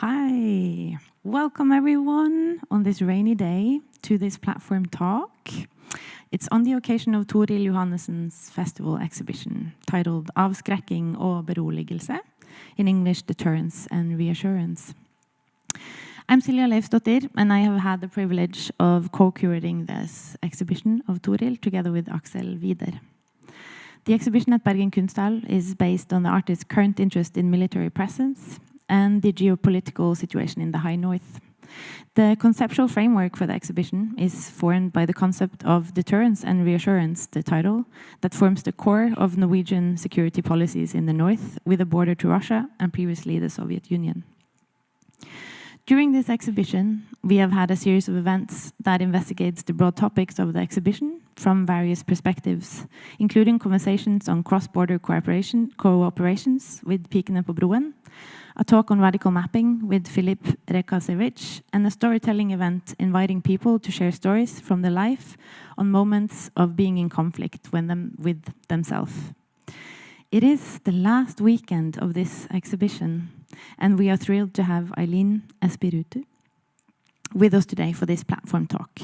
Hi, welcome everyone on this rainy day to this platform talk. It's on the occasion of Toril Johannessen's festival exhibition titled Avskrekking og beroligelse, in English Deterrence and Reassurance. I'm Silja Leifsdottir, and I have had the privilege of co-curating this exhibition of Toril together with Axel Wider. The exhibition at Bergen Kunsthall is based on the artist's current interest in military presence and the geopolitical situation in the High North. The conceptual framework for the exhibition is formed by the concept of deterrence and reassurance, the title, that forms the core of Norwegian security policies in the north, with a border to Russia and previously the Soviet Union. During this exhibition, we have had a series of events that investigates the broad topics of the exhibition from various perspectives, including conversations on cross-border cooperations with Pikene på broen, a talk on radical mapping with Filip Rekasevich, and a storytelling event inviting people to share stories from their life on moments of being in conflict with themselves. It is the last weekend of this exhibition, and we are thrilled to have Aileen Espiritu with us today for this platform talk.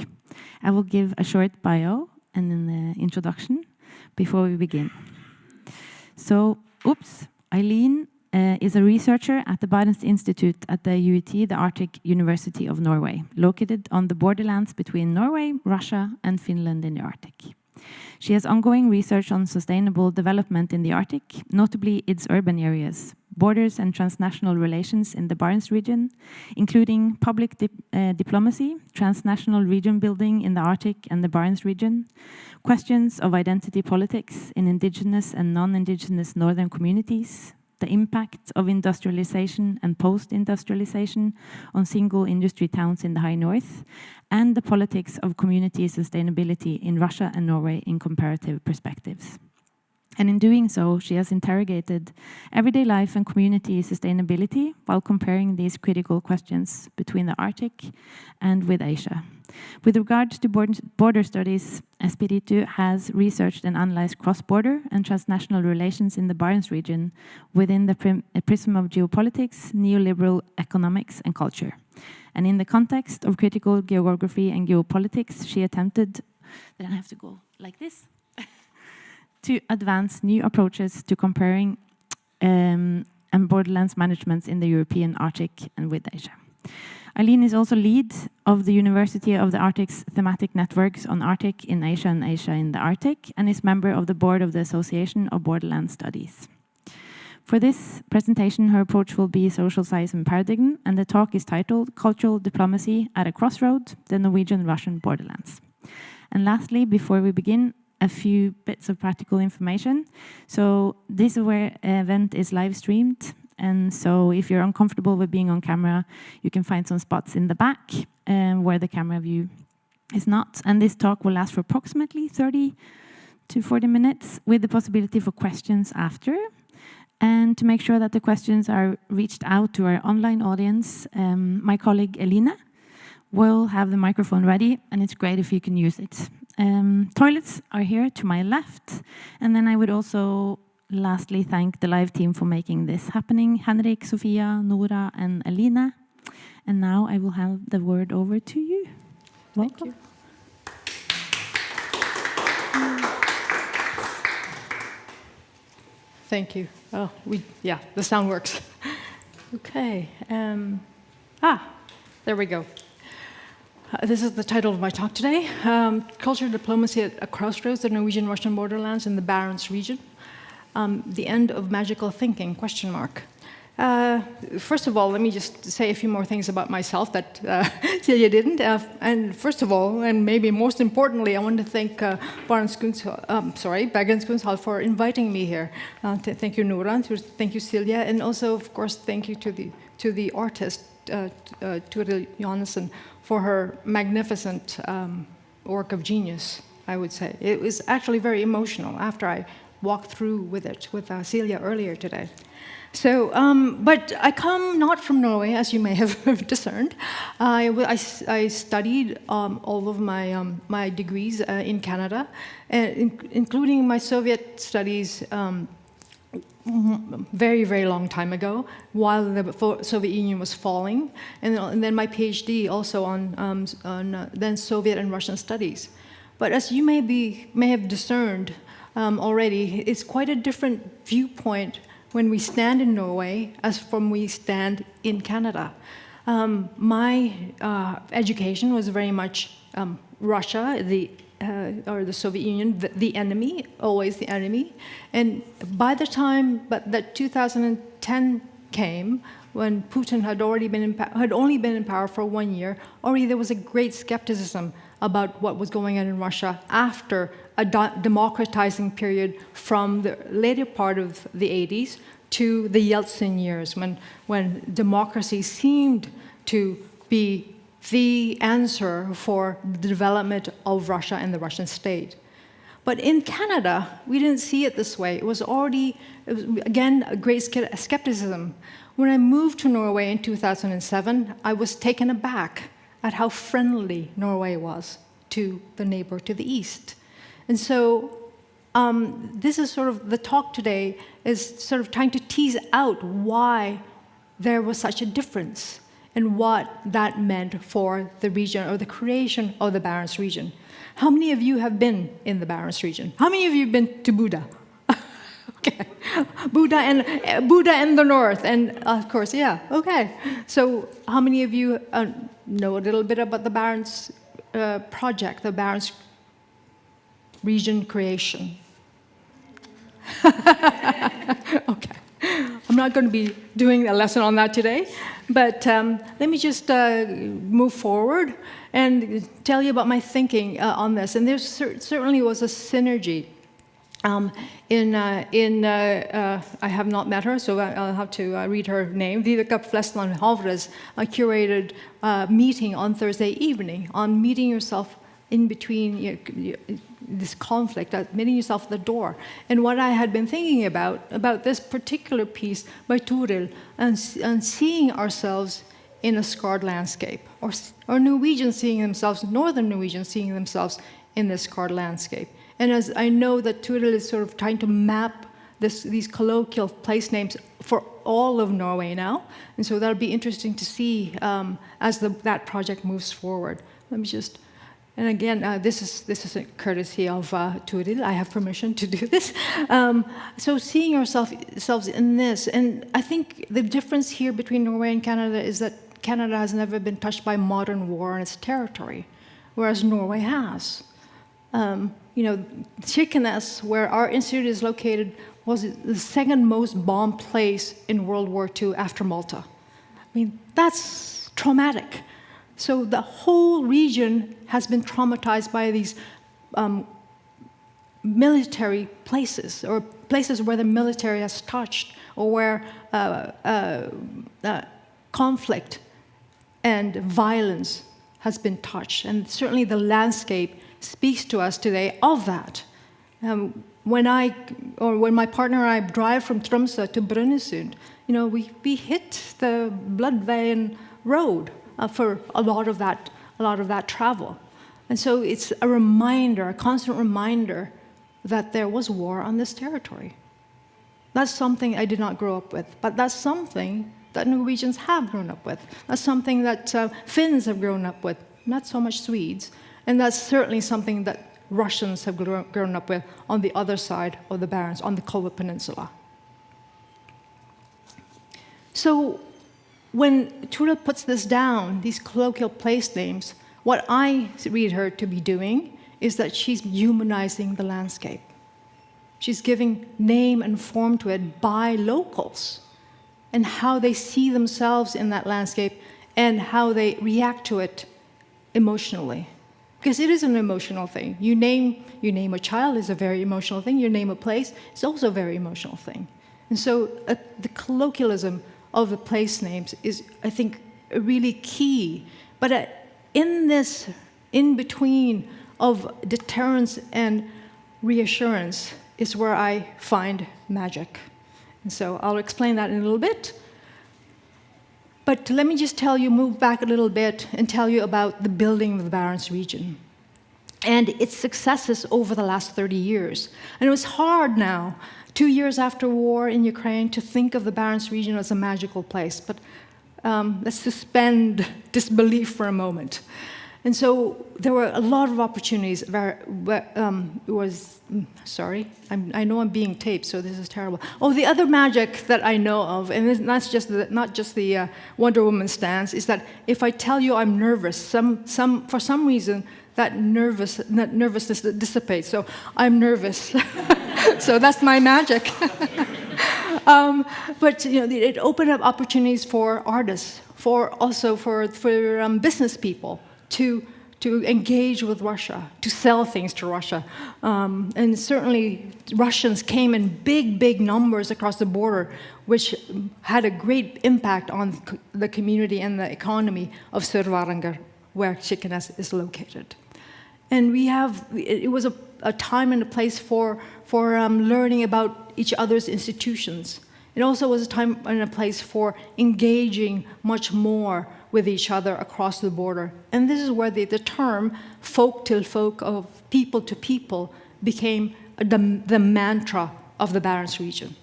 I will give a short bio and an introduction before we begin. So, Aileen is a researcher at the Barents Institute at the UiT, the Arctic University of Norway, located on the borderlands between Norway, Russia, and Finland in the Arctic. She has ongoing research on sustainable development in the Arctic, notably its urban areas, borders and transnational relations in the Barents region, including public diplomacy, transnational region building in the Arctic and the Barents region, questions of identity politics in indigenous and non-indigenous northern communities, the impact of industrialization and post-industrialization on single industry towns in the High North, and the politics of community sustainability in Russia and Norway in comparative perspectives. And in doing so, she has interrogated everyday life and community sustainability while comparing these critical questions between the Arctic and with Asia. With regard to border studies, Espiritu has researched and analyzed cross-border and transnational relations in the Barents region within the prism of geopolitics, neoliberal economics, and culture. And in the context of critical geography and geopolitics, she attempted, then I have to go like this, to advance new approaches to comparing and borderlands managements in the European Arctic and with Asia. Aileen is also lead of the University of the Arctic's thematic networks on Arctic in Asia and Asia in the Arctic, and is member of the board of the Association of Borderland Studies. For this presentation, her approach will be social science and paradigm, and the talk is titled Cultural Diplomacy at a Crossroad, the Norwegian-Russian Borderlands. And lastly, before we begin, a few bits of practical information. So this event is live streamed, and so if you're uncomfortable with being on camera, you can find some spots in the back where the camera view is not. And this talk will last for approximately 30 to 40 minutes with the possibility for questions after. And to make sure that the questions are reached out to our online audience, my colleague Aileen will have the microphone ready, and it's great if you can use it. Toilets are here to my left, and then I would also lastly thank the live team for making this happening, Henrik, Sofia, Nora, and Alina. And now I will hand the word over to you. Welcome. Thank you. Oh, yeah, the sound works. Okay. There we go. This is the title of my talk today. Cultural Diplomacy at a Crossroads, the Norwegian-Russian Borderlands in the Barents region. The End of Magical Thinking, ? First of all, let me just say a few more things about myself that Silja didn't. And first of all, and maybe most importantly, I want to thank Bergen Kunsthall for inviting me here. Thank you, Nora. Thank you, Silja. And also, of course, thank you to the artist, Toril Johannessen, for her magnificent work of genius, I would say. It was actually very emotional after I walked through with it with Silja earlier today. So, but I come not from Norway, as you may have discerned. I studied all of my degrees in Canada, including my Soviet studies very, very long time ago, while the Soviet Union was falling, and then my PhD also on then Soviet and Russian studies. But as you may have discerned already, it's quite a different viewpoint when we stand in Norway as from we stand in Canada. My education was very much Russia, or the Soviet Union, the enemy, always the enemy. And by the time that 2010 came, when Putin had only been in power for 1 year, already there was a great skepticism about what was going on in Russia after a democratizing period from the later part of the 80s to the Yeltsin years, when democracy seemed to be the answer for the development of Russia and the Russian state. But in Canada, we didn't see it this way. It was again, a great skepticism. When I moved to Norway in 2007, I was taken aback at how friendly Norway was to the neighbor to the east. And so this is sort of, the talk today is sort of trying to tease out why there was such a difference and what that meant for the region, or the creation of the Barents region. How many of you have been in the Barents region? How many of you have been to Buda? Okay, Buda in the north, and of course, yeah, okay. So how many of you know a little bit about the Barents project, the Barents region creation? Okay, I'm not going to be doing a lesson on that today, but let me just move forward and tell you about my thinking on this. And there certainly was a synergy. I have not met her, so I'll have to read her name. Viveka Flesland Havre's curated meeting on Thursday evening on meeting yourself in between this conflict, meeting yourself at the door. And what I had been thinking about this particular piece by Toril, and seeing ourselves in a scarred landscape, or Norwegians seeing themselves, Northern Norwegians seeing themselves in this scarred landscape. And as I know that Toril is sort of trying to map these colloquial place names for all of Norway now, and so that'll be interesting to see as that project moves forward. Let me just. And again, this is a courtesy of Toril. I have permission to do this. So seeing ourselves in this, and I think the difference here between Norway and Canada is that Canada has never been touched by modern war on its territory, whereas Norway has. Kirkenes, where our institute is located, was the second most bombed place in World War II after Malta. I mean, that's traumatic. So the whole region has been traumatized by these military places, or places where the military has touched, or where conflict and violence has been touched. And certainly the landscape speaks to us today of that. When my partner and I drive from Tromsø to Brønnøysund, we hit the Bloodveien road for a lot of that travel. And so it's a reminder, a constant reminder, that there was war on this territory. That's something I did not grow up with, but that's something that Norwegians have grown up with. That's something that Finns have grown up with, not so much Swedes. And that's certainly something that Russians have grown up with on the other side of the Barents, on the Kova Peninsula. So when Toril puts this down, these colloquial place names, what I read her to be doing is that she's humanizing the landscape. She's giving name and form to it by locals, and how they see themselves in that landscape, and how they react to it emotionally. Because it is an emotional thing. You name a child is a very emotional thing. You name a place, it's also a very emotional thing. And so the colloquialism of the place names is, I think, really key. But in this in-between of deterrence and reassurance is where I find magic. And so I'll explain that in a little bit. But let me just move back a little bit and tell you about the building of the Barents region. and its successes over the last 30 years. And it was hard now, 2 years after war in Ukraine, to think of the Barents region as a magical place. But let's suspend disbelief for a moment. And so there were a lot of opportunities. I know I'm being taped, so this is terrible. Oh, the other magic that I know of, and it's not just the Wonder Woman stance, is that if I tell you I'm nervous, for some reason that nervousness dissipates. So I'm nervous. So that's my magic. But it opened up opportunities for artists, for business people to engage with Russia, to sell things to Russia. And certainly Russians came in big numbers across the border, which had a great impact on the community and the economy of Sør-Varanger, where Kirkenes is located. And it was a time and a place for learning about each other's institutions. It also was a time and a place for engaging much more with each other across the border. And this is where the term folk till folk, of people to people, became the mantra of the Barents region.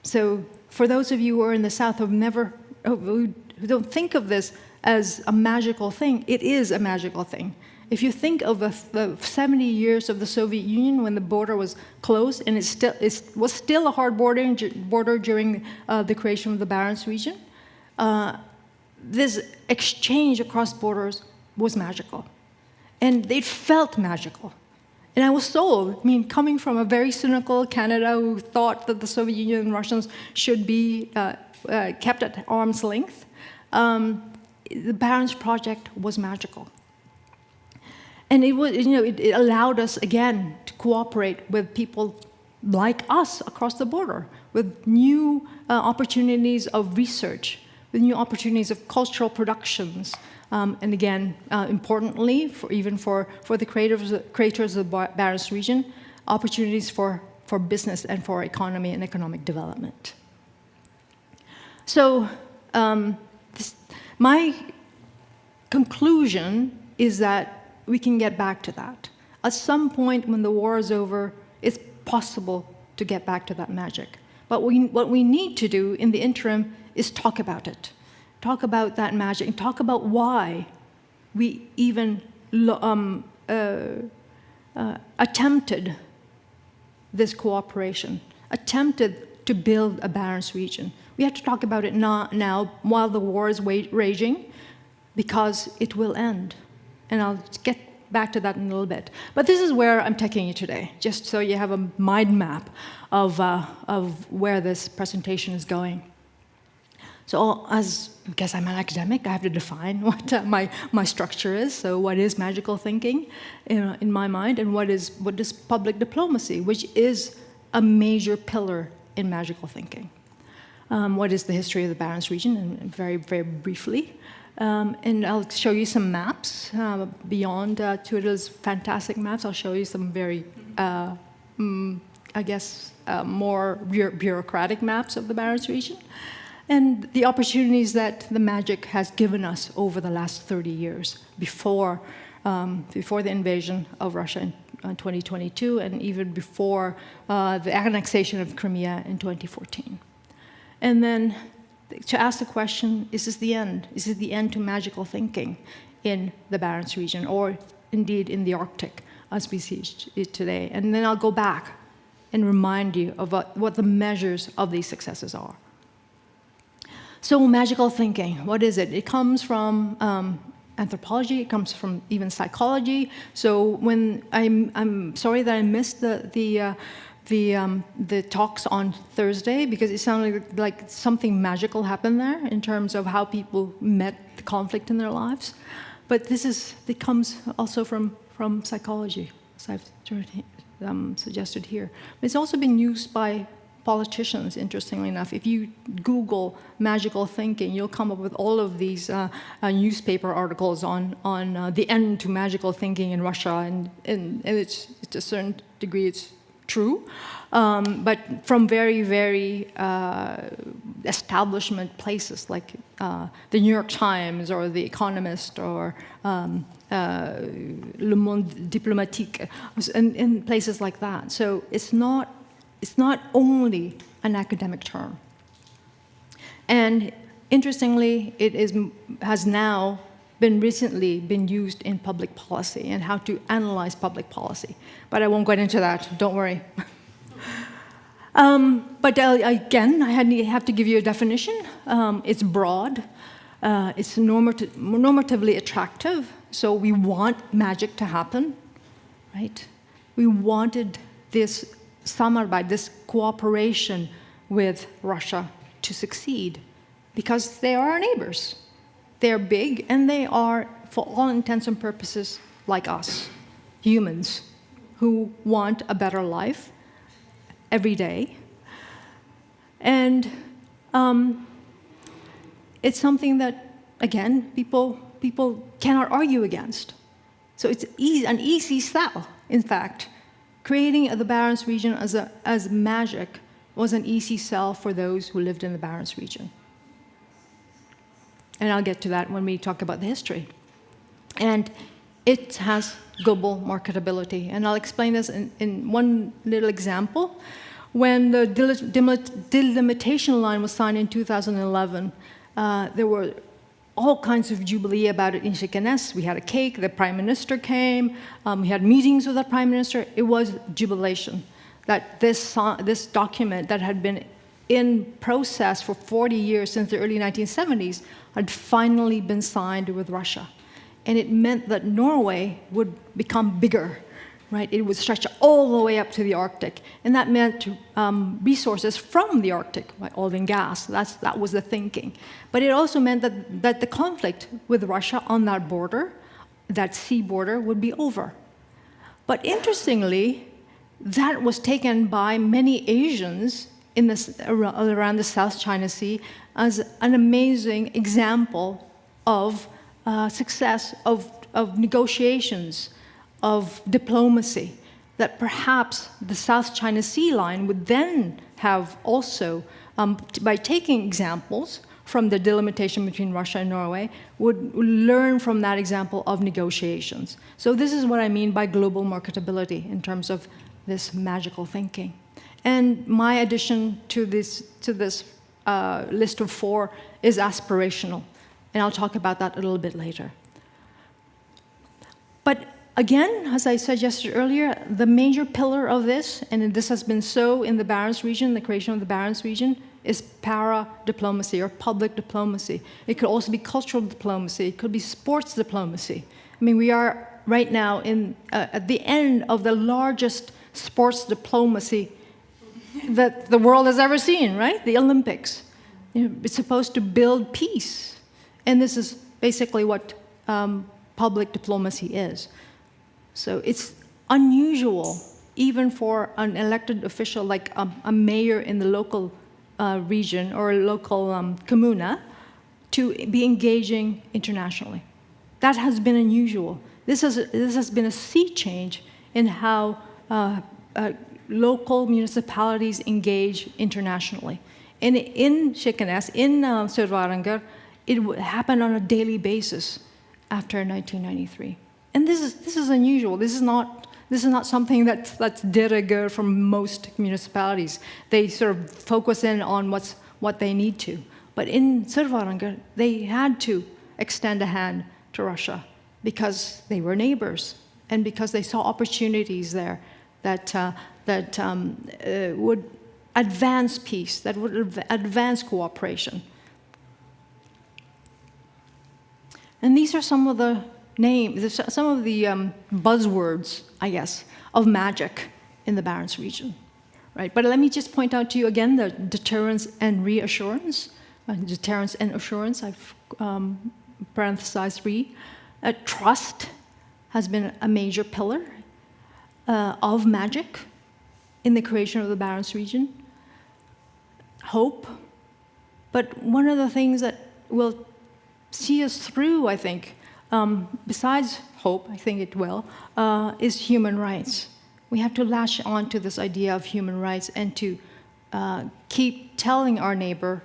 So for those of you who are in the South who don't think of this as a magical thing, it is a magical thing. If you think of the 70 years of the Soviet Union when the border was closed, and it was still a hard border during the creation of the Barents region, this exchange across borders was magical. And it felt magical. And I was sold. Coming from a very cynical Canada who thought that the Soviet Union and Russians should be kept at arm's length, the Barents Project was magical. And it allowed us, again, to cooperate with people like us across the border, with new opportunities of research, with new opportunities of cultural productions, and again, importantly, even for the creators of the Barents region, opportunities for business and for economy and economic development. So my conclusion is that we can get back to that. At some point when the war is over, it's possible to get back to that magic. But what we need to do in the interim is talk about it. Talk about that magic and talk about why we even attempted this cooperation, attempted to build a Barents region. We have to talk about it now while the war is raging, because it will end. And I'll get back to that in a little bit. But this is where I'm taking you today, just so you have a mind map of where this presentation is going. So because I'm an academic, I have to define what my structure is. So what is magical thinking in my mind, and what is public diplomacy, which is a major pillar in magical thinking. What is the history of the Barents region, and very, very briefly. And I'll show you some maps beyond Turid's fantastic maps. I'll show you some very, more bureaucratic maps of the Barents region, and the opportunities that the magic has given us over the last 30 years before the invasion of Russia in 2022, and even before the annexation of Crimea in 2014. And then to ask the question, is this the end? Is it the end to magical thinking in the Barents region, or indeed in the Arctic, as we see it today? And then I'll go back and remind you of what the measures of these successes are. So magical thinking, what is it? It comes from anthropology, it comes from even psychology. So when I'm sorry that I missed the talks on Thursday, because it sounded like something magical happened there in terms of how people met the conflict in their lives. But it comes also from psychology, as I've suggested here. But it's also been used by politicians, interestingly enough. If you Google magical thinking, you'll come up with all of these newspaper articles on the end to magical thinking in Russia, and it's to a certain degree it's true, but from very, very establishment places like the New York Times or The Economist or Le Monde Diplomatique, and places like that. So it's not only an academic term. And interestingly, it has now recently been used in public policy and how to analyze public policy. But I won't get into that, don't worry. But again, I have to give you a definition. It's broad, it's normatively attractive, so we want magic to happen, right? We wanted this samarbete, this cooperation with Russia to succeed because they are our neighbors. They're big, and they are, for all intents and purposes, like us, humans, who want a better life every day. And it's something that, again, people cannot argue against. So it's an easy sell, in fact. Creating the Barents region as magic was an easy sell for those who lived in the Barents region. And I'll get to that when we talk about the history. And it has global marketability. And I'll explain this in one little example. When the delimitation line was signed in 2011, there were all kinds of jubilee about it in Shekenes. We had a cake, the prime minister came, we had meetings with the prime minister. It was jubilation that this document that had been in process for 40 years, since the early 1970s, had finally been signed with Russia. And it meant that Norway would become bigger, right? It would stretch all the way up to the Arctic. And that meant resources from the Arctic, like oil and gas. That was the thinking. But it also meant that the conflict with Russia on that border, that sea border, would be over. But interestingly, that was taken by many Asians around the South China Sea as an amazing example of success, of negotiations, of diplomacy, that perhaps the South China Sea line would then have also, by taking examples from the delimitation between Russia and Norway, would learn from that example of negotiations. So this is what I mean by global marketability in terms of this magical thinking. And my addition to this list of 4 is aspirational. And I'll talk about that a little bit later. But again, as I suggested earlier, the major pillar of this, and this has been so in the Barents region, the creation of the Barents region, is para-diplomacy or public diplomacy. It could also be cultural diplomacy. It could be sports diplomacy. I mean, we are right now at the end of the largest sports diplomacy that the world has ever seen, right? The Olympics. It's supposed to build peace. And this is basically what public diplomacy is. So it's unusual, even for an elected official like a mayor in the local region or a local comuna, to be engaging internationally. That has been unusual. This has been a sea change in how local municipalities engage internationally. And in Shekenes, in Sør-Varanger, it happened on a daily basis after 1993. And this is unusual. This is not something that's de rigueur from most municipalities. They sort of focus in on what they need to. But in Sør-Varanger, they had to extend a hand to Russia because they were neighbors and because they saw opportunities there that would advance peace, that would advance cooperation. And these are some of the names, some of the buzzwords, I guess, of magic in the Barents region, right? But let me just point out to you again the deterrence and reassurance. Deterrence and assurance, I've parenthesized re. Trust has been a major pillar of magic in the creation of the Barents region. Hope. But one of the things that will see us through, I think, besides hope, I think it will, is human rights. We have to latch on to this idea of human rights and to keep telling our neighbor,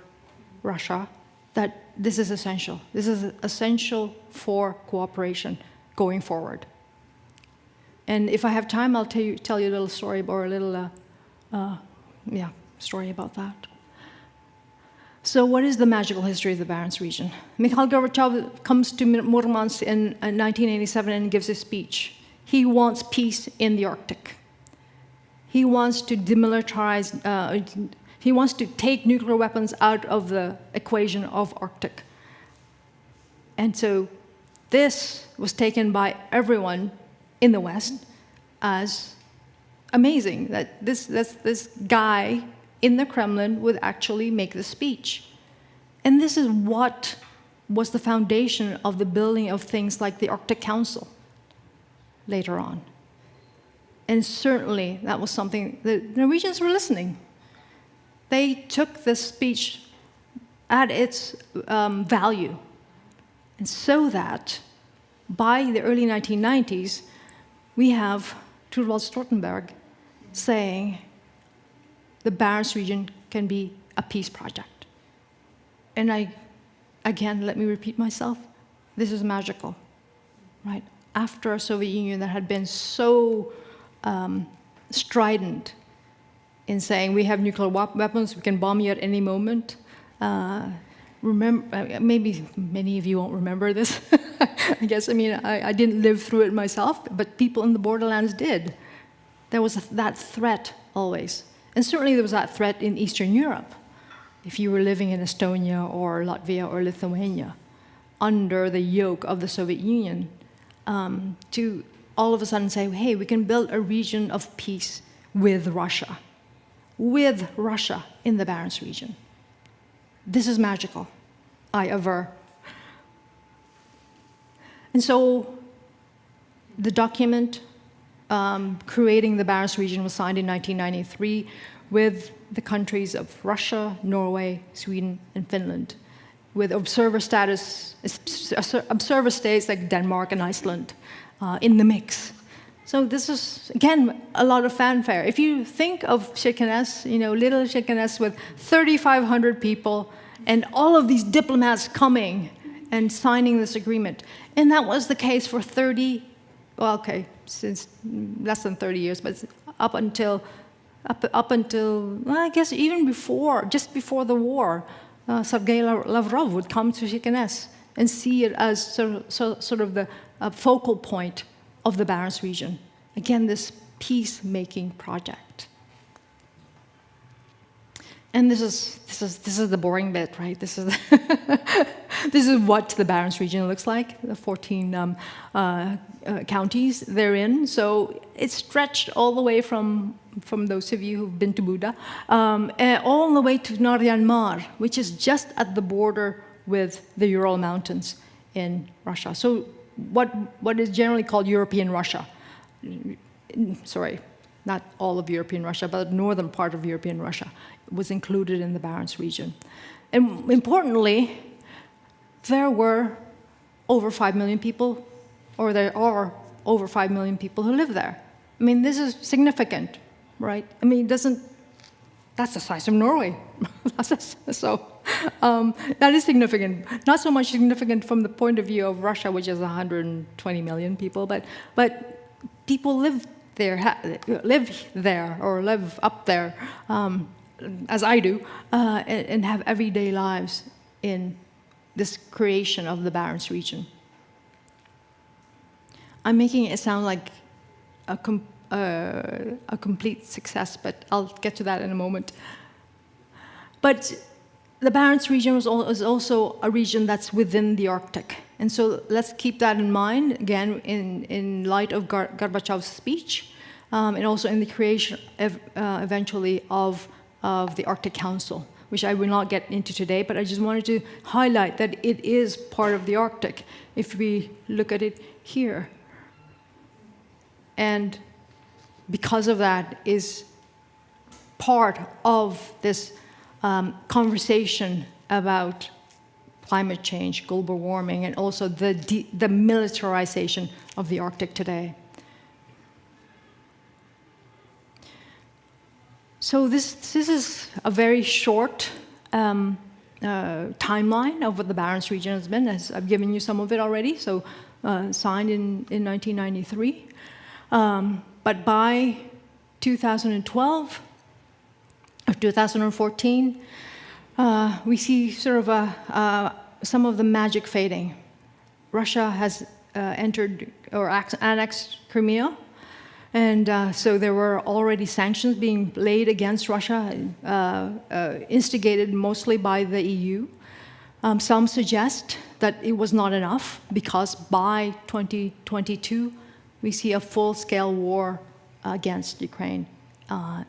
Russia, that this is essential. This is essential for cooperation going forward. And if I have time, I'll tell you a little story or a little story about that. So what is the magical history of the Barents region? Mikhail Gorbachev comes to Murmansk in 1987 and gives a speech. He wants peace in the Arctic. He wants to demilitarize, he wants to take nuclear weapons out of the equation of Arctic. And so this was taken by everyone in the West as amazing, that this guy in the Kremlin would actually make the speech. And this is what was the foundation of the building of things like the Arctic Council later on. And certainly that was something the Norwegians were listening. They took this speech at its value. And so that by the early 1990s, we have Thorvald Stoltenberg saying the Barents region can be a peace project. And again, let me repeat myself, this is magical, right? After a Soviet Union that had been so strident in saying we have nuclear weapons, we can bomb you at any moment. Remember, maybe many of you won't remember this. I guess, I mean, I didn't live through it myself, but people in the borderlands did. There was that threat always. And certainly there was that threat in Eastern Europe. If you were living in Estonia or Latvia or Lithuania under the yoke of the Soviet Union, to all of a sudden say, hey, we can build a region of peace with Russia in the Barents region. This is magical, I aver. And so the document creating the Barents region was signed in 1993 with the countries of Russia, Norway, Sweden, and Finland, with observer states like Denmark and Iceland in the mix. So this is, again, a lot of fanfare. If you think of Kirkenes, little Kirkenes with 3,500 people and all of these diplomats coming and signing this agreement. And that was the case for since less than 30 years, but up until, well, I guess even before, just before the war, Sergei Lavrov would come to Kirkenes and see it as sort of the focal point of the Barents region. Again, this peacemaking project. And this is the boring bit, right? This is this is what the Barents region looks like. The 14 counties they're in. So it's stretched all the way from those of you who've been to Buda, all the way to Naryan Mar, which is just at the border with the Ural Mountains in Russia. So what is generally called European Russia. Sorry, not all of European Russia, but the northern part of European Russia was included in the Barents region. And importantly, there were over 5 million people, or there are over 5 million people who live there. I mean, this is significant, right? I mean, that's the size of Norway. So that is significant. Not so much significant from the point of view of Russia, which is 120 million people, but people live there or live up there, as I do, and have everyday lives in this creation of the Barents region. I'm making it sound like a complete success, but I'll get to that in a moment. But the Barents region is also a region that's within the Arctic. And so let's keep that in mind, again, in light of Gorbachev's speech, and also in the creation, eventually, of the Arctic Council, which I will not get into today, but I just wanted to highlight that it is part of the Arctic, if we look at it here. And because of that is part of this conversation about climate change, global warming, and also the militarization of the Arctic today. So this is a very short timeline of what the Barents region has been, as I've given you some of it already. So signed in 1993. But by 2012 or 2014, we see sort of some of the magic fading. Russia has entered or annexed Crimea, and so there were already sanctions being laid against Russia, instigated mostly by the EU. Some suggest that it was not enough because by 2022, we see a full-scale war against Ukraine on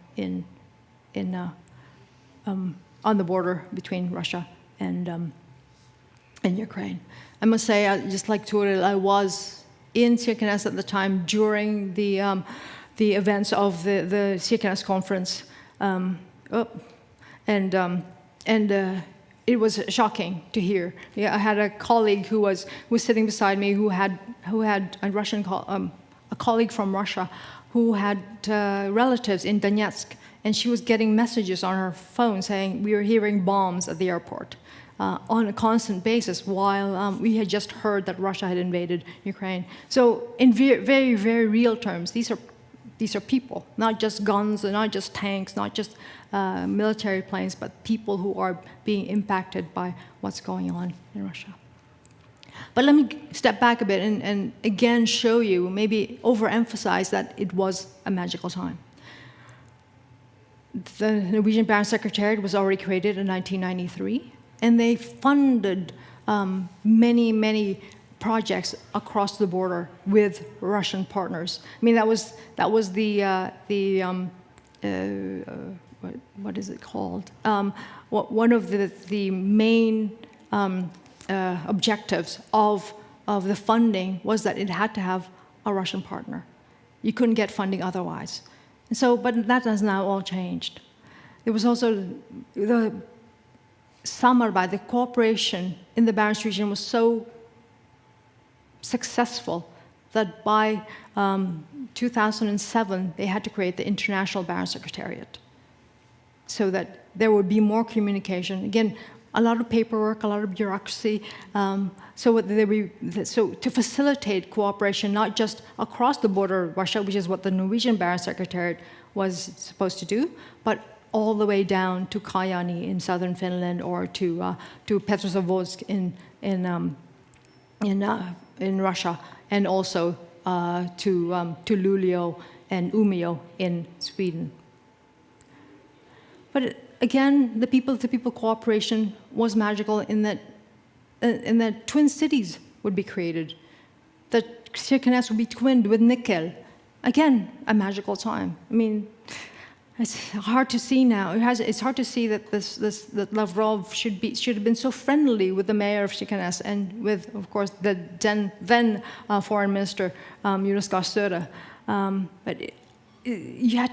the border between Russia and Ukraine. I must say, just like Toril, I was in Kirkenes at the time during the events of the Kirkenes conference, it was shocking to hear. Yeah, I had a colleague who was sitting beside me who had a Russian a colleague from Russia who had relatives in Donetsk, and she was getting messages on her phone saying we were hearing bombs at the airport on a constant basis, while we had just heard that Russia had invaded Ukraine. So in very, very real terms, these are people, not just guns, and not just tanks, not just military planes, but people who are being impacted by what's going on in Russia. But let me step back a bit and again show you, maybe overemphasize that it was a magical time. The Norwegian Barents Secretariat was already created in 1993, and they funded many, many projects across the border with Russian partners. I mean, that was what is it called? One of the main objectives of the funding was that it had to have a Russian partner. You couldn't get funding otherwise. And so, but that has now all changed. There was also the samarbete, the cooperation in the Barents region was so successful that by 2007, they had to create the International Barents Secretariat so that there would be more communication. Again, a lot of paperwork, a lot of bureaucracy, so to facilitate cooperation, not just across the border of Russia, which is what the Norwegian Barents Secretariat was supposed to do, but all the way down to Kajaani in southern Finland, or to Petrozavodsk in Russia, and also to Luleå and Umeå in Sweden. But again, the people-to-people cooperation was magical in that twin cities would be created, that Kirkenes would be twinned with Nikel. Again, a magical time. I mean, it's hard to see now. It's hard to see that that Lavrov should have been so friendly with the mayor of Kirkenes and with, of course, the then foreign minister Jonas Gahr Støre. But you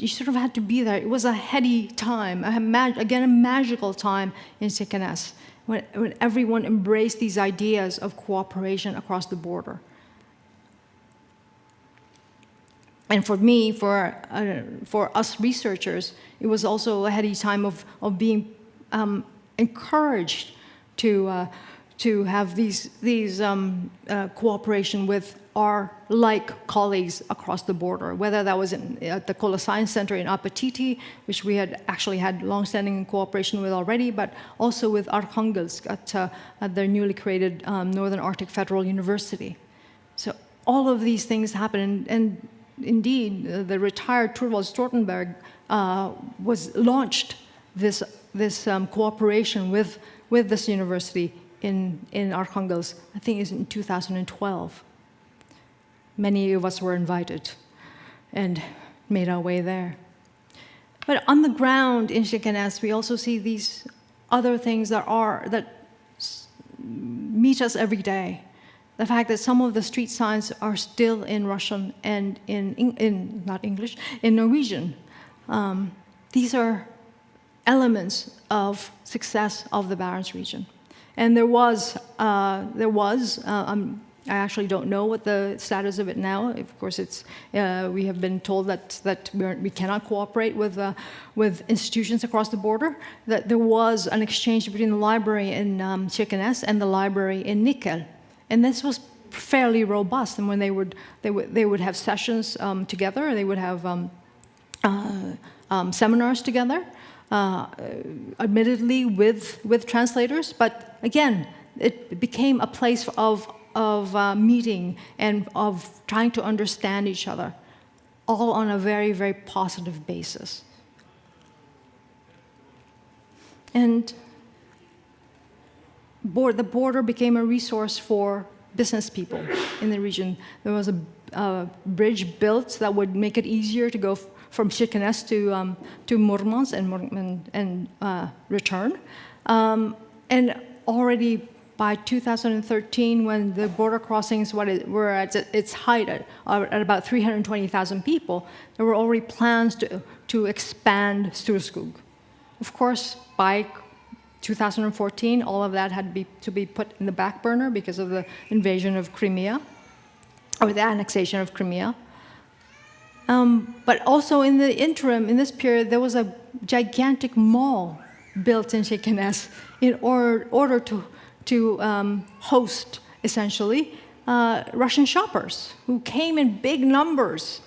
sort of had to be there. It was a heady time, again a magical time in Kirkenes, when everyone embraced these ideas of cooperation across the border. And for me, for us researchers, it was also a heady time of being encouraged to have these cooperation with our colleagues across the border, whether that was at the Kola Science Center in Apatiti, which we had actually had long-standing cooperation with already, but also with Arkhangelsk at their newly created Northern Arctic Federal University. So all of these things happened, and indeed, the retired Thorvald Stoltenberg launched this cooperation with this university in Arkhangelsk. I think it's in 2012. Many of us were invited and made our way there. But on the ground in Kirkenes, we also see these other things that meet us every day. The fact that some of the street signs are still in Russian and not English, in Norwegian. These are elements of success of the Barents region. And there was I actually don't know what the status of it now. Of course, we have been told that we cannot cooperate with institutions across the border. That there was an exchange between the library in Kirkenes and the library in Nikel, and this was fairly robust. And when they would have sessions together, they would have seminars together, admittedly with translators, but again, it became a place of meeting and of trying to understand each other, all on a very, very positive basis. And the border became a resource for business people in the region. There was a bridge built that would make it easier to go from Kirkenes to Murmansk and return. And already by 2013, when the border crossings were at its height at about 320,000 people, there were already plans to expand Storskog. Of course, by 2014, all of that had to be put in the back burner because of the invasion of Crimea, or the annexation of Crimea. But also in the interim, in this period, there was a gigantic mall built in Kirkenes in order to host, essentially, Russian shoppers who came in big numbers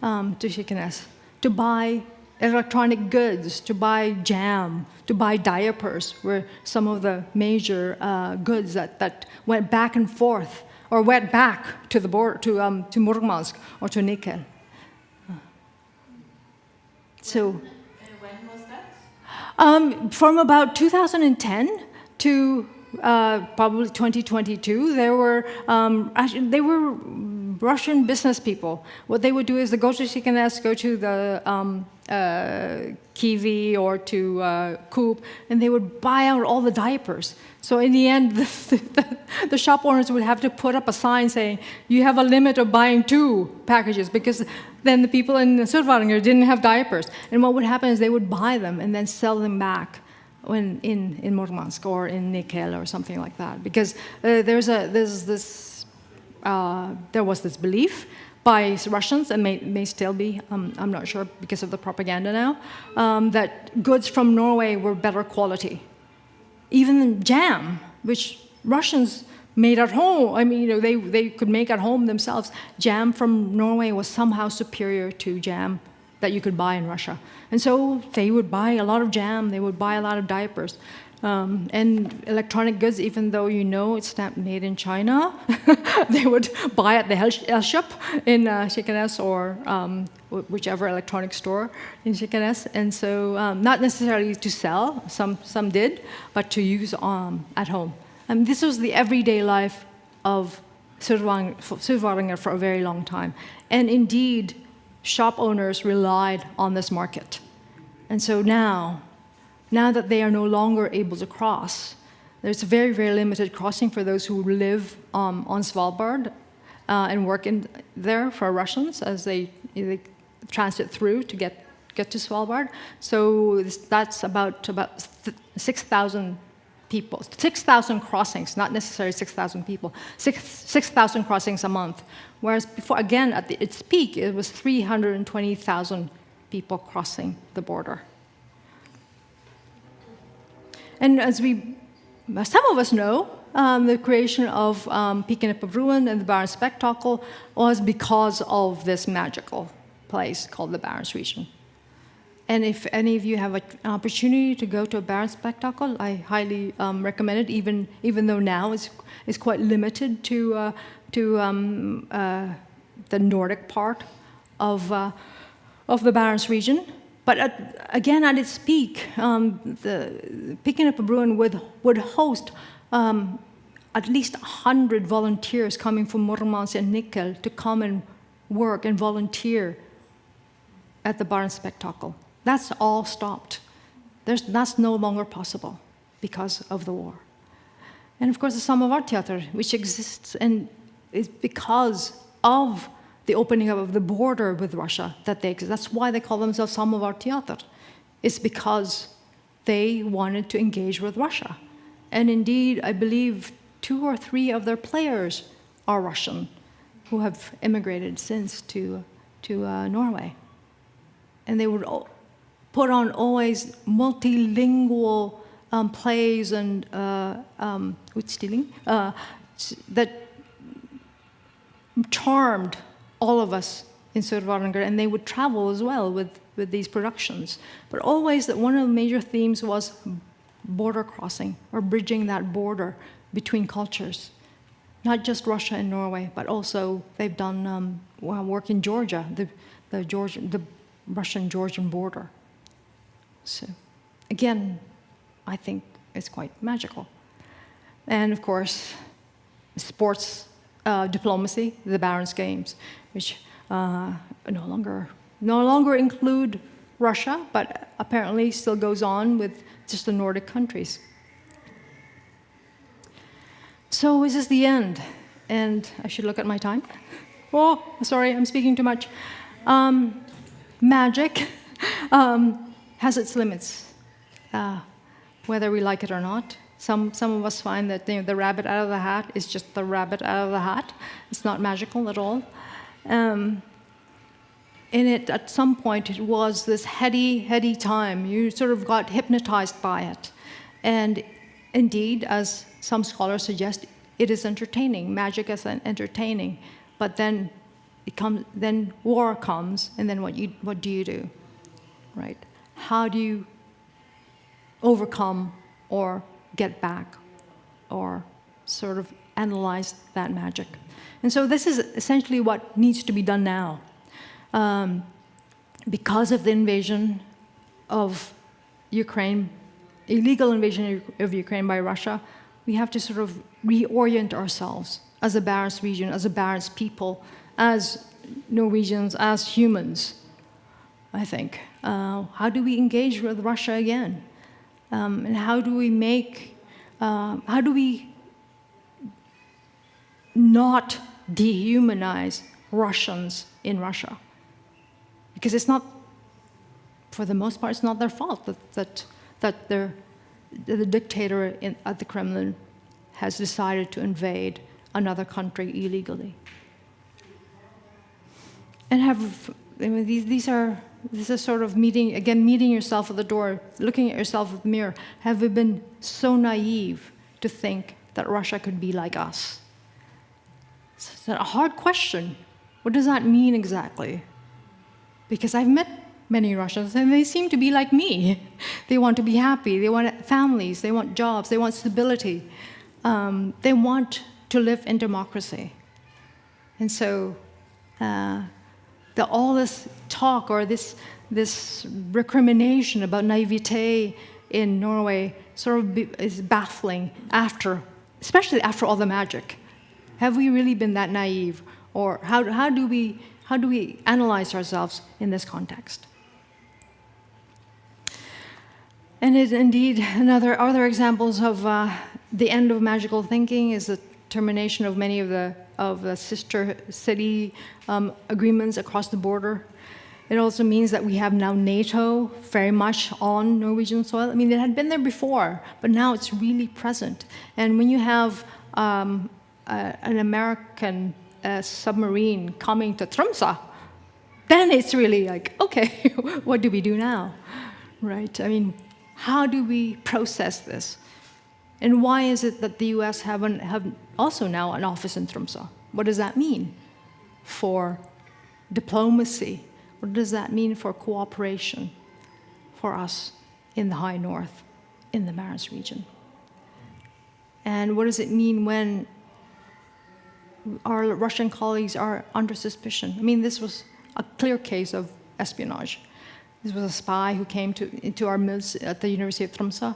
to Kirkenes to buy electronic goods, to buy jam, to buy diapers, were some of the major goods that went back and forth, or went back to the border, to Murmansk or to Nikel. So, when was that? From about 2010 to probably 2022, they were Russian business people. What they would do is they go to Kirkenes, go to the Kiwi or to Coop, and they would buy out all the diapers. So in the end, the shop owners would have to put up a sign saying, you have a limit of buying 2 packages, because then the people in Sør-Varanger didn't have diapers. And what would happen is they would buy them and then sell them back in Murmansk or in Nikel or something like that. Because there was this belief by Russians, and may still be, I'm not sure because of the propaganda now, that goods from Norway were better quality. Even jam, which Russians made at home, I mean, they could make at home themselves. Jam from Norway was somehow superior to jam that you could buy in Russia. And so they would buy a lot of jam, they would buy a lot of diapers. And electronic goods, even though it's not made in China, they would buy at the Elkjøp in Kirkenes or whichever electronic store in Kirkenes. And so not necessarily to sell, some did, but to use at home. And this was the everyday life of Sør-Varanger for a very long time. And indeed, shop owners relied on this market. And so now that they are no longer able to cross, there's a very, very limited crossing for those who live on Svalbard and work there for Russians as they transit through to get to Svalbard. So that's about 6,000 people, 6,000 crossings, not necessarily 6,000 people, 6,000 crossings a month. Whereas before, again, at its peak, it was 320,000 people crossing the border. And as some of us know, the creation of Pikenepebroen and the Barents Spectacle was because of this magical place called the Barents region. And if any of you have an opportunity to go to a Barents Spectacle, I highly recommend it, even though now it's quite limited to the Nordic part of the Barents region. But again, at its peak, the Pikenepebroen would host at least 100 volunteers coming from Murmansk and Nikel to come and work and volunteer at the Barents Spectacle. That's all stopped. That's no longer possible because of the war. And of course, the Samovarteater, which exists and is because of the opening up of the border with Russia that they exist. That's why they call themselves Samovarteater. It's because they wanted to engage with Russia. And indeed, I believe 2 or 3 of their players are Russian, who have immigrated since to Norway. And they would put on always multilingual plays and utstilling that charmed all of us in Sør-Varanger, and they would travel as well with these productions. But always that one of the major themes was border crossing, or bridging that border between cultures. Not just Russia and Norway, but also they've done work in Georgia, the Russian-Georgian border. So again, I think it's quite magical. And of course, sports diplomacy, the Barents Games, which no longer include Russia, but apparently still goes on with just the Nordic countries. So is this the end? And I should look at my time. Oh, sorry, I'm speaking too much. Magic has its limits, whether we like it or not. Some of us find that the rabbit out of the hat is just the rabbit out of the hat. It's not magical at all. At some point, it was this heady time. You sort of got hypnotized by it. And indeed, as some scholars suggest, it is entertaining. Magic is entertaining. But then then war comes, and then what do you do, right? How do you overcome or get back or sort of analyze that magic? And so this is essentially what needs to be done now. Because of the invasion of Ukraine, illegal invasion of Ukraine by Russia, we have to sort of reorient ourselves as a Barents region, as a Barents people, as Norwegians, as humans, I think. How do we engage with Russia again? And how do we not dehumanize Russians in Russia? Because it's not, for the most part, it's not their fault that the dictator at the Kremlin has decided to invade another country illegally. And this is sort of meeting yourself at the door, looking at yourself in the mirror. Have we been so naive to think that Russia could be like us? It's a hard question. What does that mean exactly? Because I've met many Russians, and they seem to be like me. They want to be happy, they want families, they want jobs, they want stability. They want to live in democracy. And so all this talk or this recrimination about naivete in Norway sort of is baffling especially after all the magic. Have we really been that naive? Or how do we analyze ourselves in this context? And indeed, other examples of the end of magical thinking is the termination of many of the sister city agreements across the border. It also means that we have now NATO very much on Norwegian soil. I mean, it had been there before, but now it's really present. And when you have an American submarine coming to Tromsø, then it's really like, okay, what do we do now, right? I mean, how do we process this? And why is it that the US have also now an office in Tromsø? What does that mean for diplomacy? What does that mean for cooperation for us in the High North, in the Barents region? And what does it mean when our Russian colleagues are under suspicion? I mean, this was a clear case of espionage. This was a spy who came into our mills at the University of Tromsø,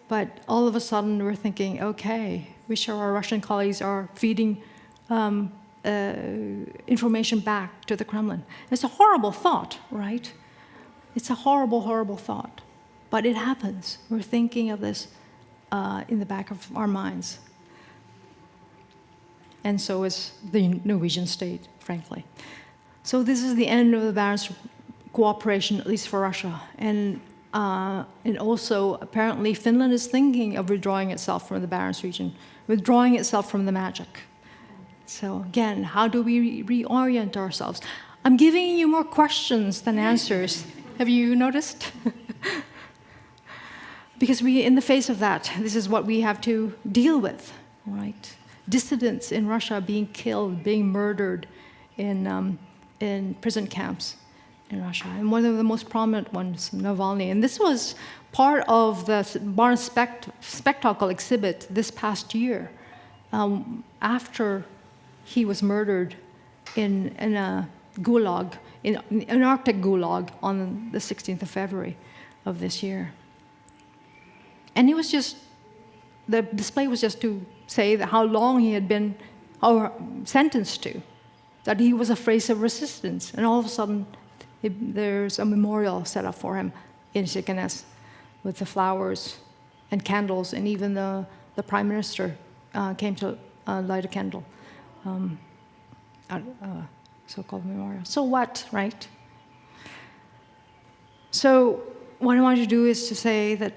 but all of a sudden we're thinking, okay, we sure our Russian colleagues are feeding information back to the Kremlin. It's a horrible thought, right? It's a horrible, horrible thought. But it happens. We're thinking of this in the back of our minds. And so is the Norwegian state, frankly. So this is the end of the Barents cooperation, at least for Russia. And also, apparently, Finland is thinking of withdrawing itself from the Barents region, withdrawing itself from the magic. So again, how do we reorient ourselves? I'm giving you more questions than answers. Have you noticed? Because in the face of that, this is what we have to deal with, right? Dissidents in Russia being killed, being murdered in prison camps in Russia. And one of the most prominent ones, Navalny. And this was part of the Barnes Spectacle exhibit this past year, after he was murdered in a gulag, in an Arctic gulag on the 16th of February of this year. And it was just, the display was just to say that how long he had been sentenced to, that he was a face of resistance. And all of a sudden, there's a memorial set up for him in Kirkenes with the flowers and candles, and even the Prime Minister came to light a candle, so-called memorial. So what, right? So what I want to do is to say that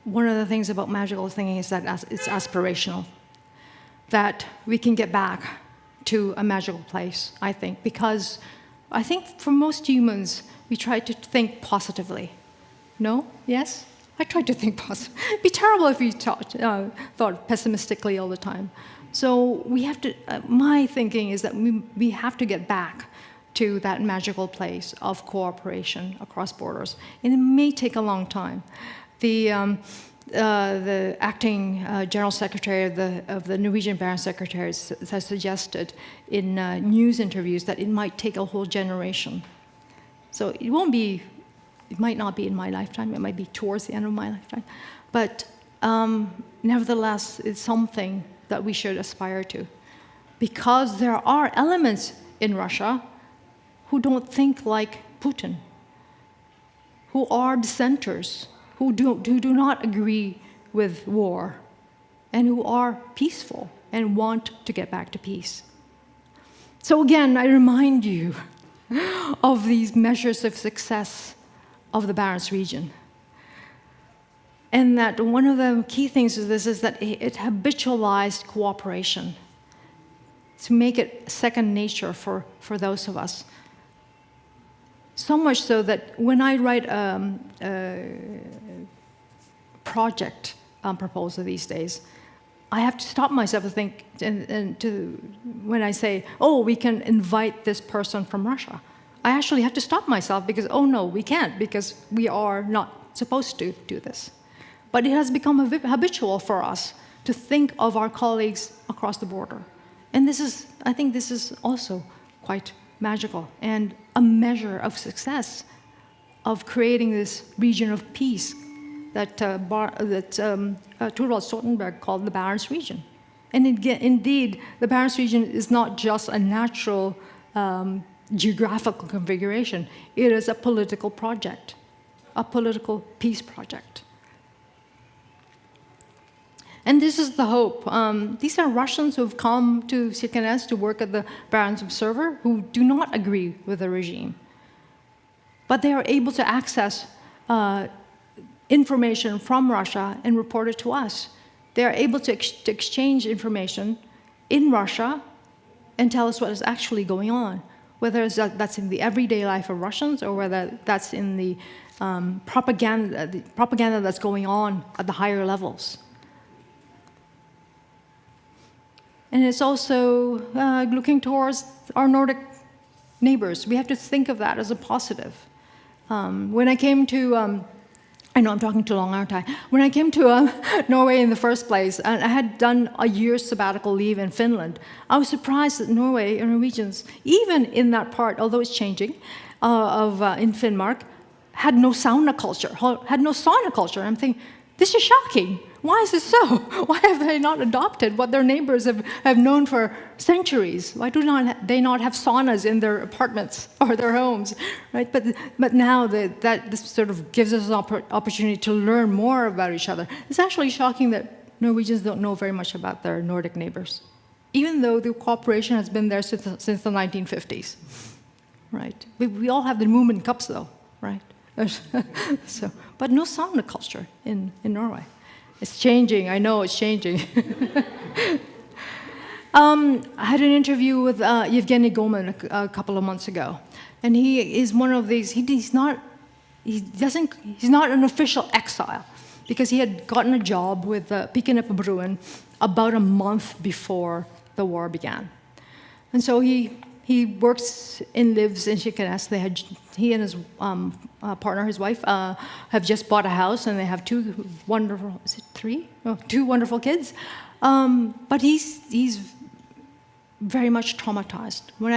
one of the things about magical thinking is that it's aspirational, that we can get back to a magical place, I think, because I think for most humans, we try to think positively. No? Yes? I try to think positive. It'd be terrible if we thought pessimistically all the time. So we have to, my thinking is that we have to get back to that magical place of cooperation across borders. And it may take a long time. The acting General Secretary of the Norwegian Barons Secretaries has suggested in news interviews that it might take a whole generation. So it might not be in my lifetime, it might be towards the end of my lifetime. But nevertheless, it's something that we should aspire to. Because there are elements in Russia who don't think like Putin, who are dissenters, who do not agree with war, and who are peaceful and want to get back to peace. So again, I remind you of these measures of success of the Barents region. And that one of the key things of this is that it habitualized cooperation to make it second nature for those of us. So much so that when I write a project proposal these days, I have to stop myself to think, when I say, oh, we can invite this person from Russia, I actually have to stop myself because, oh no, we can't, because we are not supposed to do this. But it has become habitual for us to think of our colleagues across the border. And I think this is also quite magical and a measure of success of creating this region of peace that Thorvald Stoltenberg called the Barents region. And indeed, the Barents region is not just a natural geographical configuration. It is a political project, a political peace project. And this is the hope. These are Russians who have come to Kirkenes to work at the Barents Observer who do not agree with the regime. But they are able to access information from Russia and report it to us. They are able to exchange information in Russia and tell us what is actually going on, whether that's in the everyday life of Russians or whether that's in the propaganda that's going on at the higher levels. And it's also looking towards our Nordic neighbors. We have to think of that as a positive. When I came to, I know I'm talking too long, aren't I? When I came to Norway in the first place, and I had done a year's sabbatical leave in Finland, I was surprised that Norway and Norwegians, even in that part, although it's changing, in Finnmark, had no sauna culture, I'm thinking, this is shocking. Why is this so? Why have they not adopted what their neighbors have known for centuries? Why do they not have saunas in their apartments or their homes, right? But now that this sort of gives us an opportunity to learn more about each other. It's actually shocking that Norwegians don't know very much about their Nordic neighbors, even though the cooperation has been there since the 1950s, right? We all have the Moomin cups, though, right? So, but no sauna culture in Norway. It's changing, I know it's changing. I had an interview with Yevgeny Goman a couple of months ago, and he is one of these. He's not an official exile, because he had gotten a job with Pikenepebruin about a month before the war began, and so he works and lives in Kirkenes. He and his partner, his wife, have just bought a house, and they have two wonderful kids. But he's very much traumatized. When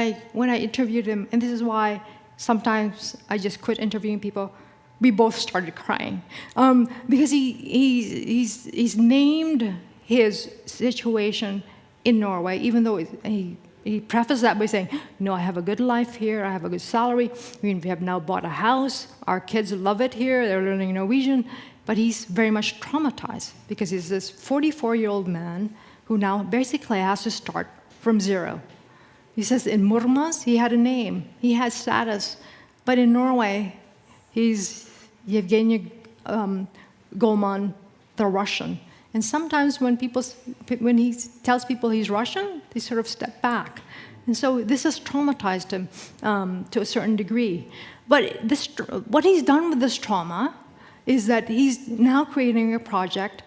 I interviewed him, and this is why sometimes I just quit interviewing people, we both started crying, because he's named his situation in Norway, even though he prefaced that by saying, "No, I have a good life here. I have a good salary. We have now bought a house. Our kids love it here. They're learning Norwegian." But he's very much traumatized, because he's this 44-year-old man who now basically has to start from zero. He says in Murmansk, he had a name, he had status, but in Norway, he's Yevgeny Goman, the Russian. And sometimes when he tells people he's Russian, they sort of step back. And so this has traumatized him to a certain degree. But what he's done with this trauma is that he's now creating a project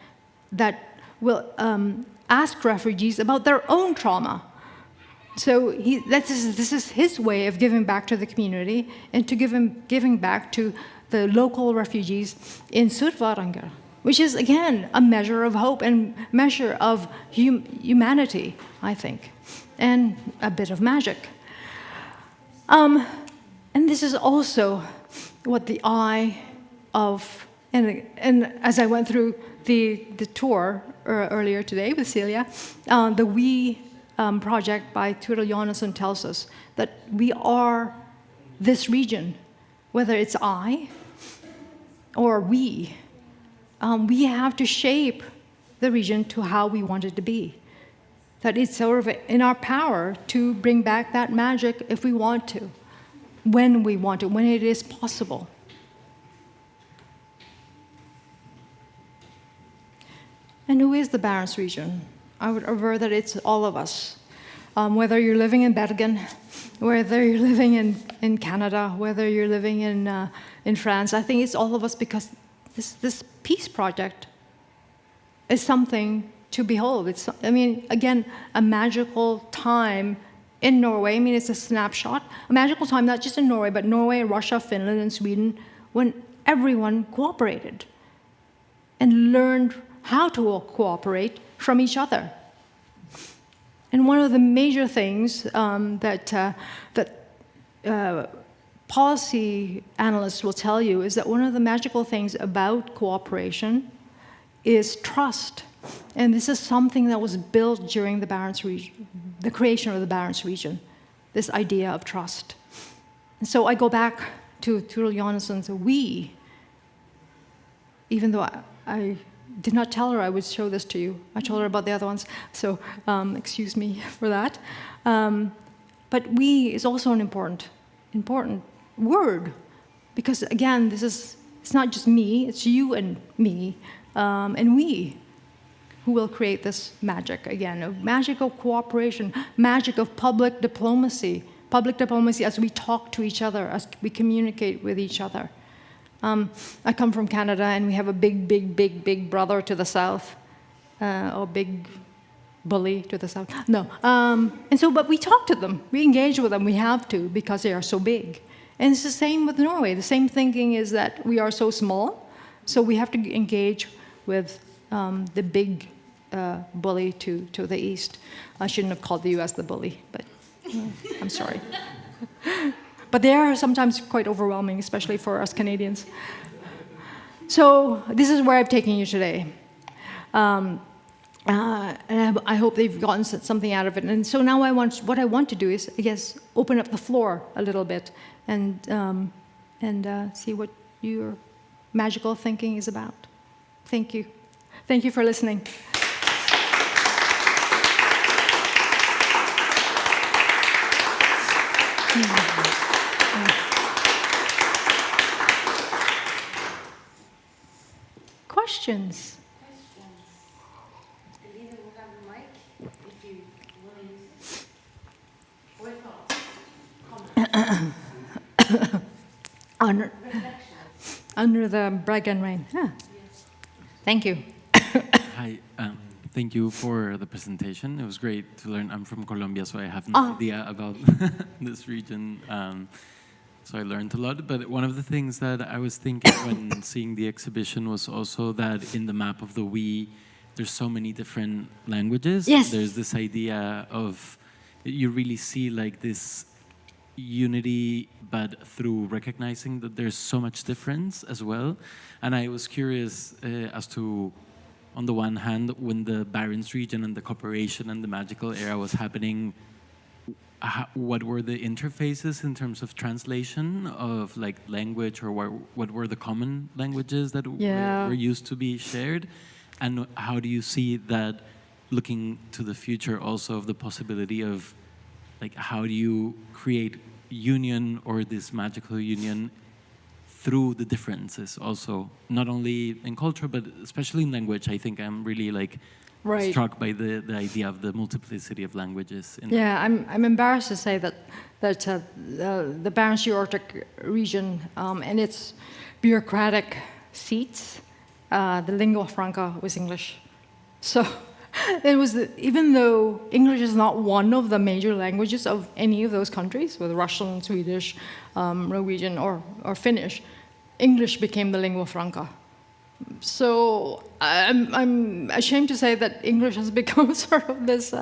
that will ask refugees about their own trauma. So this is his way of giving back to the community and to giving back to the local refugees in Sør-Varanger, which is, again, a measure of hope and measure of humanity, I think, and a bit of magic. And this is also what the eye of, and as I went through the tour earlier today with Celia, the We project by Turil Johannesson tells us that we are this region, whether it's I or we have to shape the region to how we want it to be. That it's sort of in our power to bring back that magic if we want to, when we want to, when it is possible. And who is the Barents region? I would aver that it's all of us. Whether you're living in Bergen, whether you're living in Canada, whether you're living in France, I think it's all of us, because this peace project is something to behold. It's, again, a magical time in Norway. It's a snapshot, a magical time not just in Norway, but Norway, Russia, Finland, and Sweden, when everyone cooperated and learned how to cooperate from each other. And one of the major things that policy analysts will tell you is that one of the magical things about cooperation is trust. And this is something that was built during the Barents region, the creation of the Barents region, this idea of trust. And so I go back to Turil Johannesson's we, even though I did not tell her I would show this to you. I told her about the other ones, so excuse me for that. But we is also an important word, because again, it's not just me, it's you and me, and we who will create this magic again, of magic of cooperation, magic of public diplomacy as we talk to each other, as we communicate with each other. I come from Canada, and we have a big brother to the south, or big bully to the south. No, but we talk to them, we engage with them, we have to, because they are so big. And it's the same with Norway. The same thinking is that we are so small, so we have to engage with the big bully to the east. I shouldn't have called the US the bully, but I'm sorry. But they are sometimes quite overwhelming, especially for us Canadians. So this is where I've taken you today. And I hope they've gotten something out of it. And so now what I want to do is, I guess, open up the floor a little bit and see what your magical thinking is about. Thank you. Thank you for listening. Questions? Aileen will have the mic if you're willing Under, under the Bragan rain. Yeah. Thank you. Hi, thank you for the presentation. It was great to learn. I'm from Colombia, so I have no idea about this region. So I learned a lot. But one of the things that I was thinking when seeing the exhibition was also that in the map of the we, there's so many different languages. Yes. There's this idea of, you really see like this unity, but through recognizing that there's so much difference as well. And I was curious as to, on the one hand, when the Barents region and the cooperation and the magical era was happening, what were the interfaces in terms of translation of like language, or what were the common languages that were used to be shared? And how do you see that looking to the future also of the possibility of like how do you create union or this magical union through the differences also, not only in culture, but especially in language? I think I'm really like struck by the idea of the multiplicity of languages. I'm embarrassed to say that the Barents-Jortik region and its bureaucratic seats, the lingua franca was English. So it was, even though English is not one of the major languages of any of those countries, with Russian, Swedish, Norwegian, or Finnish, English became the lingua franca. So I'm ashamed to say that English has become sort of this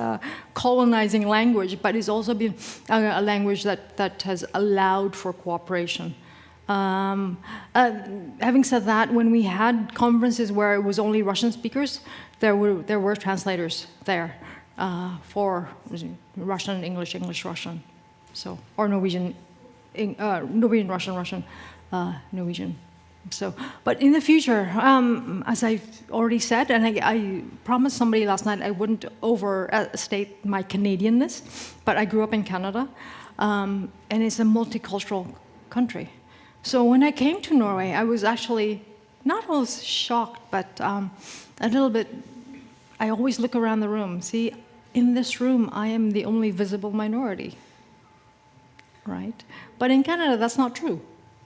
colonizing language, but it's also been a language that has allowed for cooperation. Having said that, when we had conferences where it was only Russian speakers, there were translators there for Russian, English, English, Russian, so, or Norwegian, Norwegian, Russian, Russian, Norwegian. So, but in the future, as I've already said, and I promised somebody last night I wouldn't overstate my Canadianness, but I grew up in Canada, and it's a multicultural country. So when I came to Norway, I was actually not always shocked, but a little bit. I always look around the room. See, in this room, I am the only visible minority, right? But in Canada, that's not true.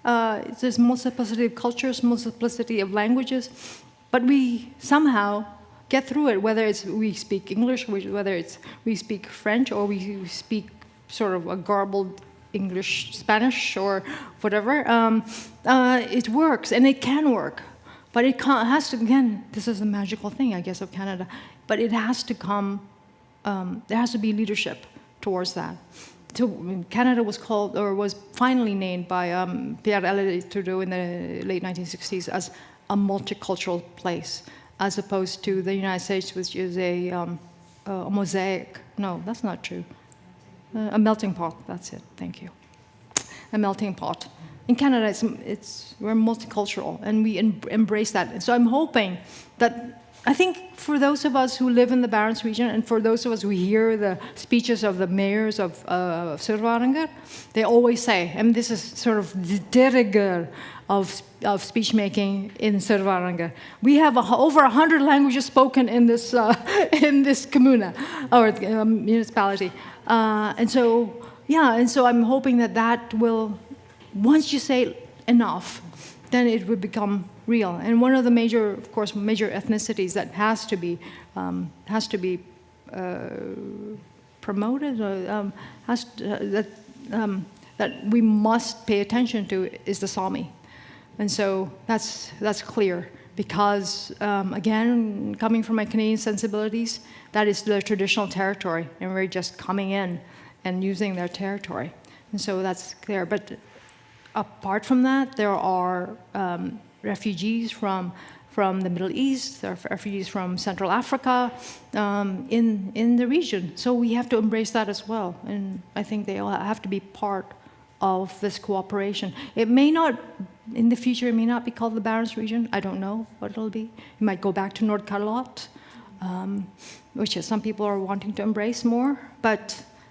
There's multiplicity of cultures, multiplicity of languages, but we somehow get through it, whether it's we speak English, whether it's we speak French, or we speak sort of a garbled English, Spanish, or whatever. It works, and it can work. But it has to, again, this is the magical thing, I guess, of Canada, but it has to come, there has to be leadership towards that. So Canada was called, or was finally named by Pierre-Éliott Trudeau in the late 1960s as a multicultural place, as opposed to the United States, which is a mosaic. No, that's not true. A melting pot, that's it, thank you. A melting pot. In Canada, we're multicultural, and we embrace that. And so I'm hoping that, I think for those of us who live in the Barents region, and for those of us who hear the speeches of the mayors of Sør-Varanger, they always say, and this is sort of the de rigueur of speech making in Sør-Varanger. We have over 100 languages spoken in this commune, or municipality. And so I'm hoping that will, once you say enough, then it would become real. And one of the major ethnicities that has to be promoted, that we must pay attention to, is the Sami. And so that's clear, because again, coming from my Canadian sensibilities, that is their traditional territory, and we're just coming in and using their territory. And so that's clear. But apart from that, there are refugees from the Middle East, there are refugees from Central Africa in the region. So we have to embrace that as well. And I think they all have to be part of this cooperation. It may not, in the future, it may not be called the Barents region. I don't know what it'll be. It might go back to Nordkalotte, which some people are wanting to embrace more,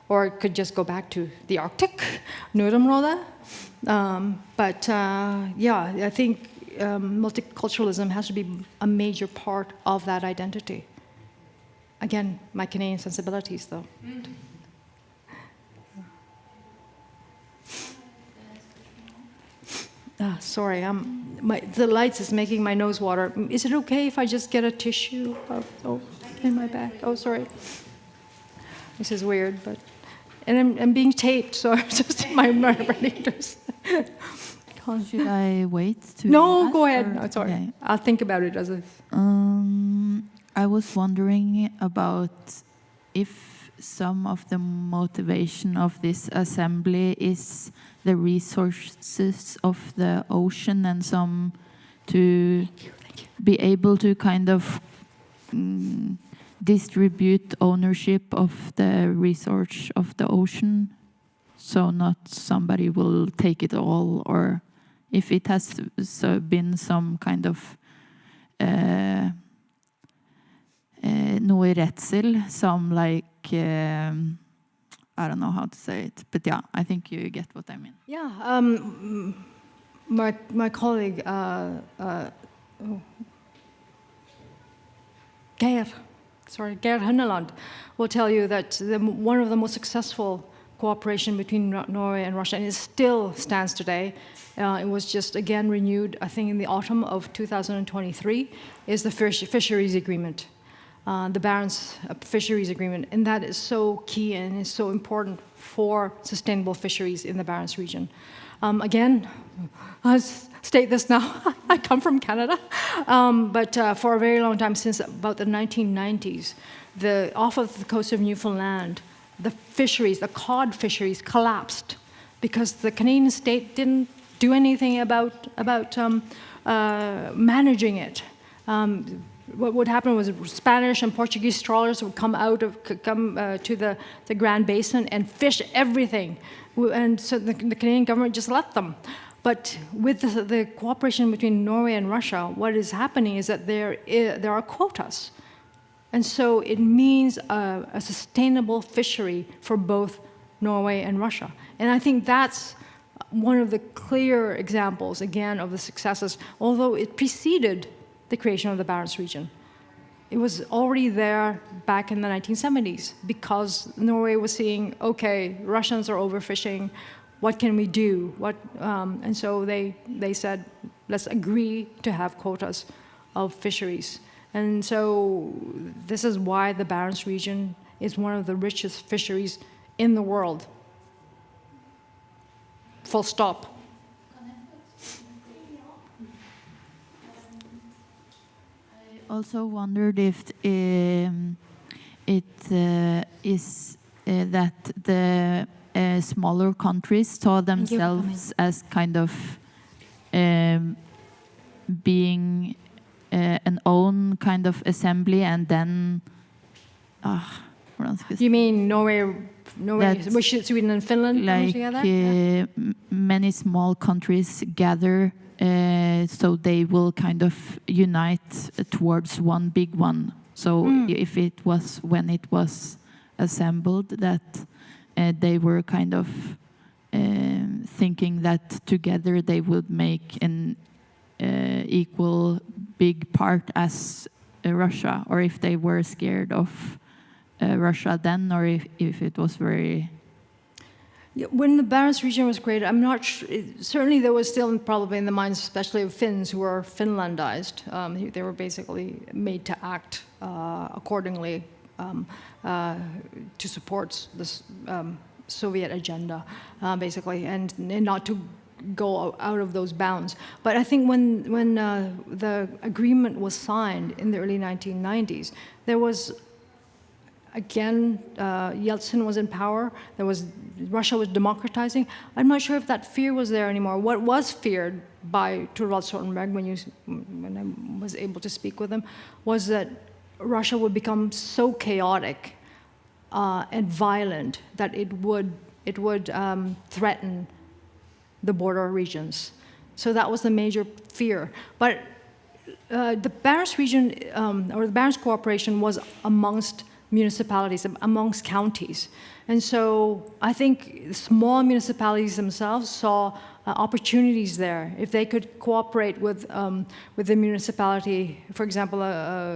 or it could just go back to the Arctic, Nordområdet. Yeah, I think multiculturalism has to be a major part of that identity. Again, my Canadian sensibilities, though. Sorry, the lights is making my nose water. Is it okay if I just get a tissue in my bag? Oh, sorry. This is weird, but... And I'm being taped, so just my brainers. Should I wait to No, ask, go ahead. or- No, sorry. Okay. I'll think about it as a... I was wondering about if some of the motivation of this assembly is the resources of the ocean and some to be able to kind of distribute ownership of the resource of the ocean, so not somebody will take it all, or if it has been some kind of noe redsel, some like I don't know how to say it, but yeah, I think you get what I mean. Yeah, my colleague, Geir Hunneland, will tell you that one of the most successful cooperation between Norway and Russia, and it still stands today, it was just again renewed, I think in the autumn of 2023, is the fisheries agreement. The Barents Fisheries Agreement, and that is so key and is so important for sustainable fisheries in the Barents region. Again, I'll state this now, I come from Canada, but for a very long time, since about the 1990s, off of the coast of Newfoundland, the fisheries, the cod fisheries collapsed because the Canadian state didn't do anything about managing it. What would happen was Spanish and Portuguese trawlers would come to the Grand Basin and fish everything, and so the Canadian government just let them. But with the cooperation between Norway and Russia, what is happening is that there are quotas, and so it means a sustainable fishery for both Norway and Russia. And I think that's one of the clear examples, again, of the successes, although it preceded the creation of the Barents region. It was already there back in the 1970s because Norway was seeing, okay, Russians are overfishing, what can we do? And so they said, let's agree to have quotas of fisheries. And so this is why the Barents region is one of the richest fisheries in the world. Full stop. Also wondered if it is that the smaller countries saw themselves as kind of being an own kind of assembly, and then you mean Norway, Sweden and Finland coming together? Many small countries gather, so they will kind of unite towards one big one. So if it was, when it was assembled, that they were kind of thinking that together they would make an equal big part as Russia, or if they were scared of Russia then, or if it was very... Yeah, when the Barents region was created, I'm not sure, certainly there was still probably in the minds, especially of Finns who were Finlandized. They were basically made to act accordingly to support this Soviet agenda, basically, and not to go out of those bounds. But I think when the agreement was signed in the early 1990s, there was, again, Yeltsin was in power. Russia was democratizing. I'm not sure if that fear was there anymore. What was feared by Thorvald Stoltenberg when I was able to speak with him was that Russia would become so chaotic and violent that it would threaten the border regions. So that was the major fear. But the Barents region, or the Barents Cooperation, was amongst municipalities, amongst counties. And so I think small municipalities themselves saw opportunities there. If they could cooperate with the municipality, for example,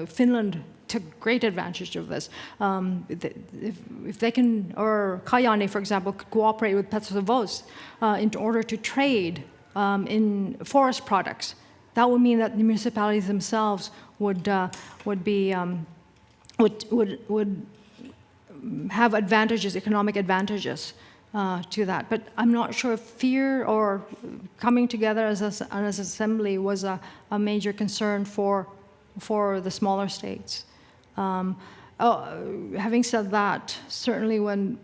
Finland took great advantage of this. If they can, or Kajani, for example, could cooperate with Petrovoz in order to trade in forest products. That would mean that the municipalities themselves would have advantages, economic advantages to that. But I'm not sure if fear or coming together as an assembly was a major concern for the smaller states. Having said that, certainly when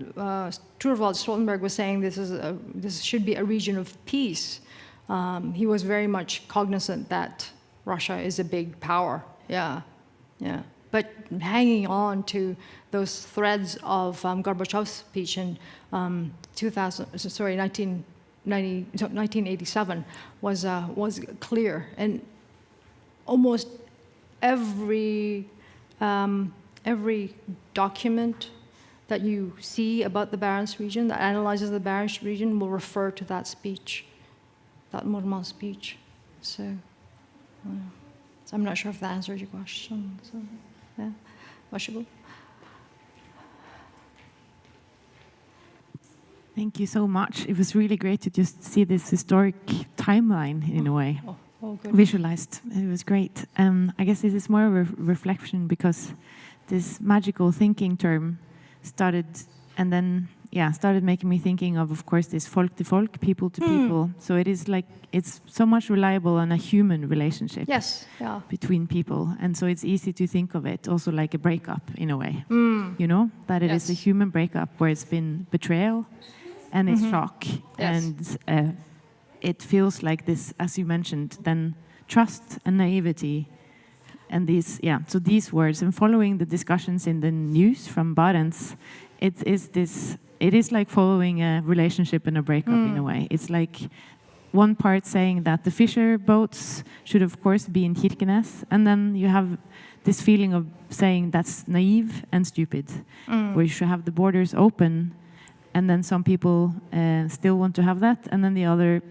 Thorvald Stoltenberg was saying this should be a region of peace, he was very much cognizant that Russia is a big power. Yeah. But hanging on to those threads of Gorbachev's speech in 1987 was clear, and almost every document that you see about the Barents region, that analyzes the Barents region, will refer to that speech, that Murmansk speech. So I'm not sure if that answers your question. So, yeah, varsågod. Thank you so much. It was really great to just see this historic timeline in a way. Visualized. It was great. I guess this is more of a reflection because this magical thinking term started, and then started making me thinking of course, this folk to folk, people to people. So it is like it's so much reliable on a human relationship. Yes, yeah. Between people, and so it's easy to think of it also like a breakup in a way. You know, that it is a human breakup where it's been betrayal, and it's shock, and it feels like this, as you mentioned, then trust and naivety, and these so these words, and following the discussions in the news from Barents, it is like following a relationship and a breakup in a way. It's like one part saying that the fisher boats should of course be in Kirkenes, and then you have this feeling of saying that's naive and stupid, where you should have the borders open, and then some people still want to have that, and then the other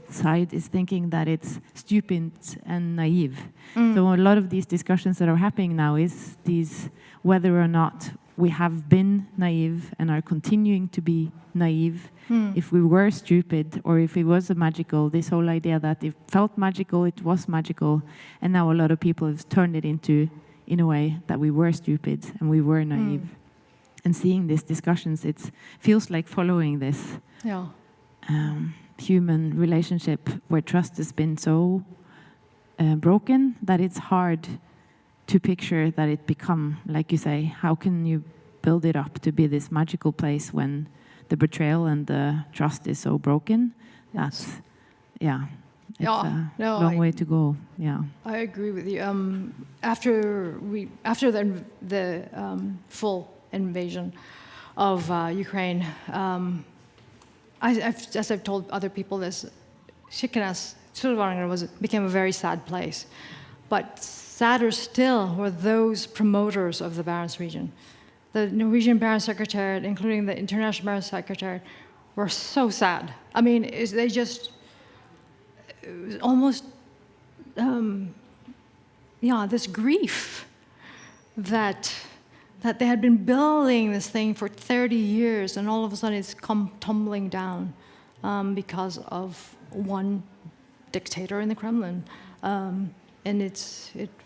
side is thinking that it's stupid and naive. So a lot of these discussions that are happening now is these whether or not we have been naive and are continuing to be naive, if we were stupid, or if it was this whole idea that it felt magical, it was magical, and now a lot of people have turned it into, in a way, that we were stupid and we were naive. And seeing these discussions, it feels like following this human relationship where trust has been so broken that it's hard to picture that it become, like you say, how can you build it up to be this magical place when the betrayal and the trust is so broken? That's, it's a long way to go. Yeah, I agree with you. After the full invasion of Ukraine, as I've told other people, this Kirkenes became a very sad place, but sadder still were those promoters of the Barents region. The Norwegian Barents Secretariat, including the International Barents Secretariat, were so sad. I mean, they just almost, this grief that they had been building this thing for 30 years, and all of a sudden it's come tumbling down because of one dictator in the Kremlin. And it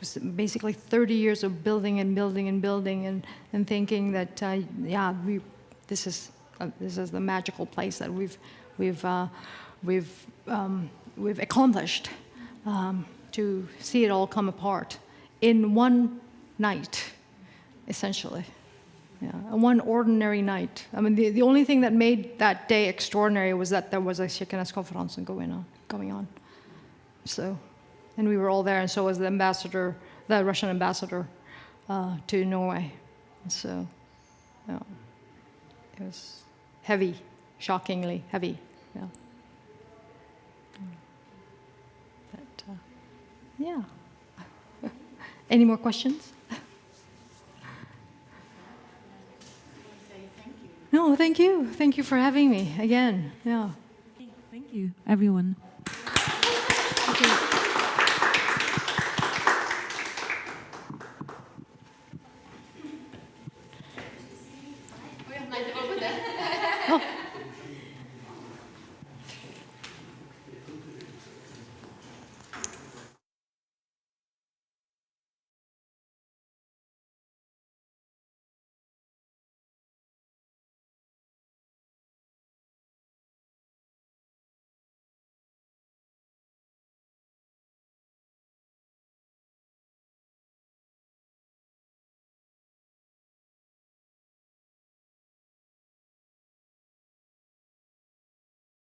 was basically 30 years of building and building and building, and thinking that this is the magical place that we've accomplished, to see it all come apart in one night, essentially. One ordinary night. I mean, the only thing that made that day extraordinary was that there was a Kirkenes conference going on. So. And we were all there, and so was the Russian ambassador to Norway. So it was heavy, shockingly heavy. Yeah. But, any more questions? No, thank you. Thank you for having me again. Yeah. Thank you, everyone.